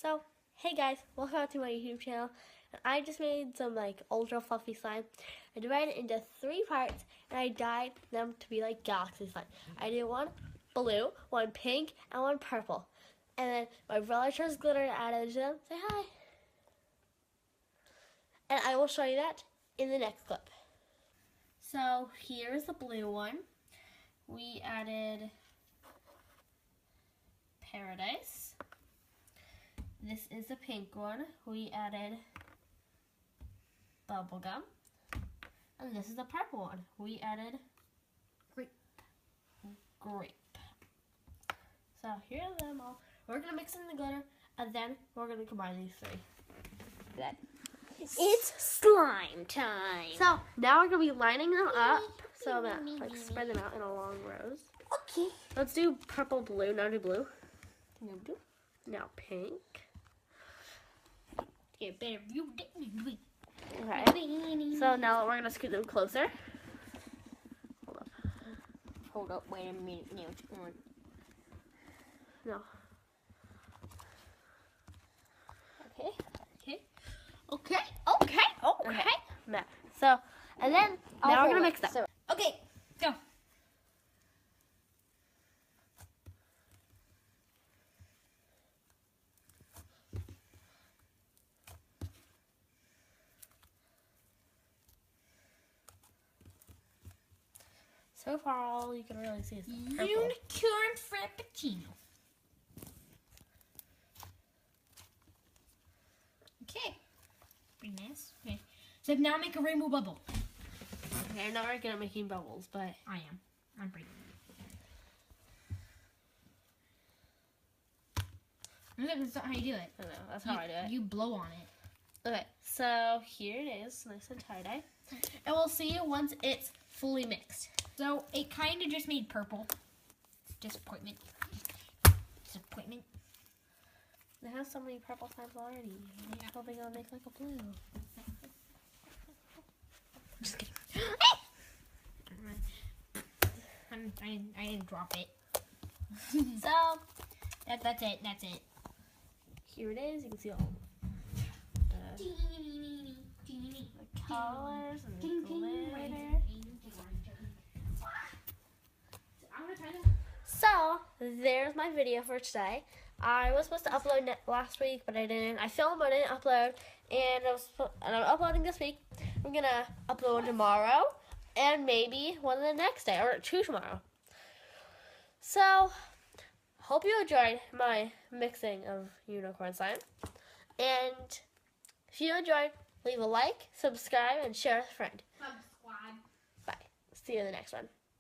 So, hey guys, welcome back to my YouTube channel. And I just made some ultra fluffy slime. I divided it into 3 parts and I dyed them to be like galaxy slime. I did one blue, one pink, and one purple. And then my brother chose glitter to add to them. Say hi. And I will show you that in the next clip. So here's the blue one. We added Paradise. This is the pink one. We added Bubblegum. And this is the purple one. We added Grape. So here are them all. We're going to mix in the glitter, and then we're going to combine these 3. Then it's slime time. So now we're going to be lining them up. So I'm going to spread them out in a long rows. Okay. Let's do purple, blue. Now do blue. Now pink. Okay. So now we're going to scoot them closer. Hold up. Wait a minute. No. Okay. So, and then now we're going to mix them. So, okay, go. So far, all you can really see is the purple. Unicorn Frappuccino. Okay. Pretty nice. Okay. So now make a rainbow bubble. Okay, I'm not very good at making bubbles, but I am. I'm pretty good. That's not how you do it. I know, that's how I do it. You blow on it. Okay, so here it is, nice and tie-dye. And we'll see you once it's fully mixed. So it kind of just made purple. Disappointment. It has so many purple slimes already. I'm hoping it'll make like a blue. Just kidding. I didn't drop it. So, That's it. here it is. You can see all the colors and the glitter. So, there's my video for today. I was supposed to upload last week, but I didn't. I filmed, but I didn't upload, and I'm uploading this week. I'm gonna upload one tomorrow, and maybe one the next day, or 2 tomorrow. So, hope you enjoyed my mixing of unicorn slime, and if you enjoyed, leave a like, subscribe, and share with a friend. Bye. See you in the next one.